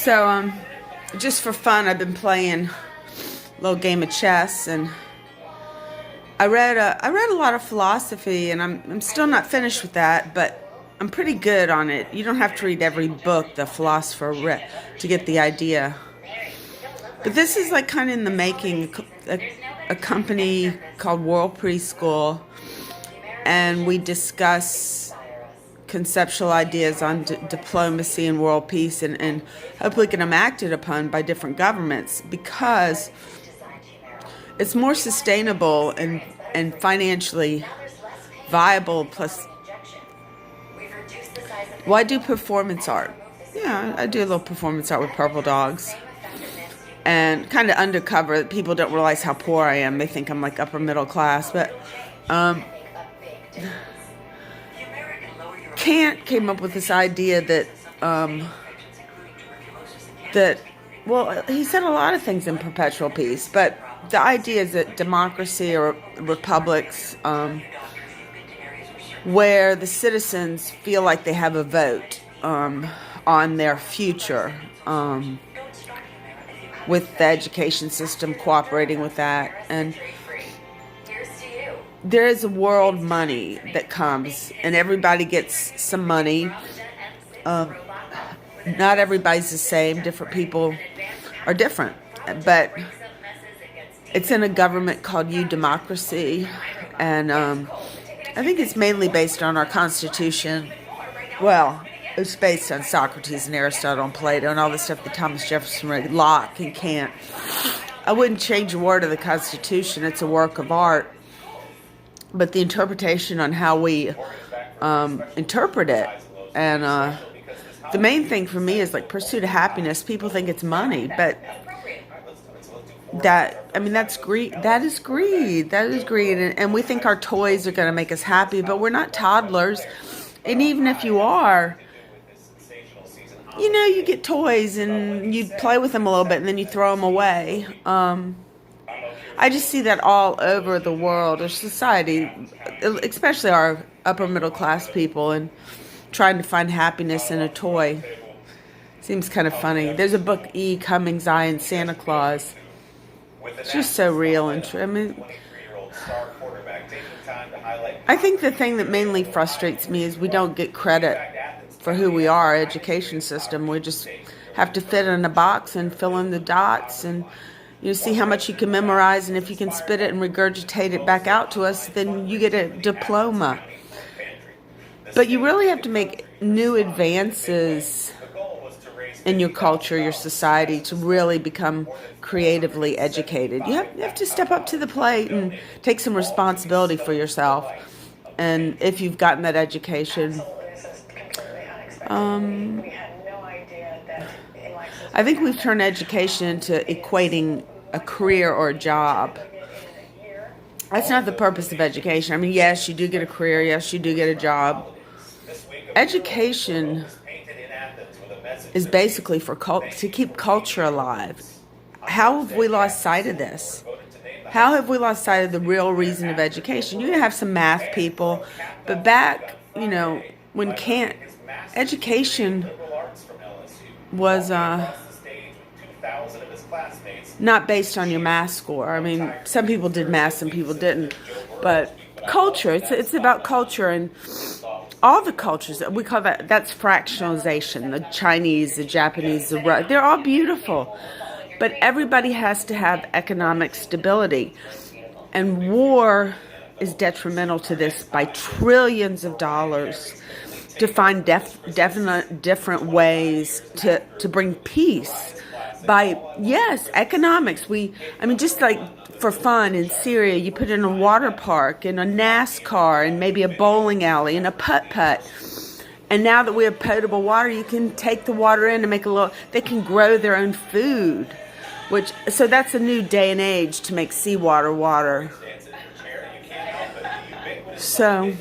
So, just for fun, I've been playing a little game of chess, and I read a lot of philosophy, and I'm still not finished with that, but I'm pretty good on it. You don't have to read every book the philosopher read to get the idea. But this is like kind of in the making. A company called World Preschool, and we discuss conceptual ideas on diplomacy and world peace, and hopefully get them acted upon by different governments, because it's more sustainable and financially viable. Plus, well, I do performance art. Yeah, I do a little performance art with purple dogs. And kind of undercover. People don't realize how poor I am. They think I'm like upper middle class. But Kant came up with this idea that well, he said a lot of things in Perpetual Peace, but the idea is that democracy or republics where the citizens feel like they have a vote on their future, with the education system cooperating with that. And there is a world money that comes, and everybody gets some money. Not everybody's the same. Different people are different. But it's in a government called democracy, and I think it's mainly based on our Constitution. Well, it was based on Socrates and Aristotle and Plato and all the stuff that Thomas Jefferson read, Locke and Kant. I wouldn't change a word of the Constitution. It's a work of art. But the interpretation on how we interpret it, and the main thing for me is like pursuit of happiness. People think it's money, but that's greed. That is greed. And we think our toys are going to make us happy, but we're not toddlers. And even if you are, you get toys and you play with them a little bit and then you throw them away. I just see that all over the world, or society, especially our upper middle class people, and trying to find happiness in a toy. Seems kind of funny. There's a book, E. Cummings, I and Santa Claus. It's just so real and true. I mean, I think the thing that mainly frustrates me is we don't get credit for who we are. Our education system, we just have to fit in a box and fill in the dots, and see how much you can memorize, and if you can spit it and regurgitate it back out to us, then you get a diploma. But you really have to make new advances in your culture, your society, to really become creatively educated. You have to step up to the plate and take some responsibility for yourself. And if you've gotten that education, I think we've turned education into equating a career or a job. That's not the purpose of education. I mean, yes, you do get a career. Yes, you do get a job. Education is basically to keep culture alive. How have we lost sight of this? How have we lost sight of the real reason of education? You have some math people, but back, when education was not based on your math score. I mean, some people did math, some people didn't. But culture, it's about culture, and all the cultures, we call that's fractionalization. The Chinese, the Japanese, they're all beautiful. But everybody has to have economic stability. And war is detrimental to this by trillions of dollars to find different ways to bring peace. By, yes, economics. Just like for fun in Syria, you put in a water park and a NASCAR and maybe a bowling alley and a putt-putt. And now that we have potable water, you can take the water in and they can grow their own food. So that's a new day and age to make seawater water. So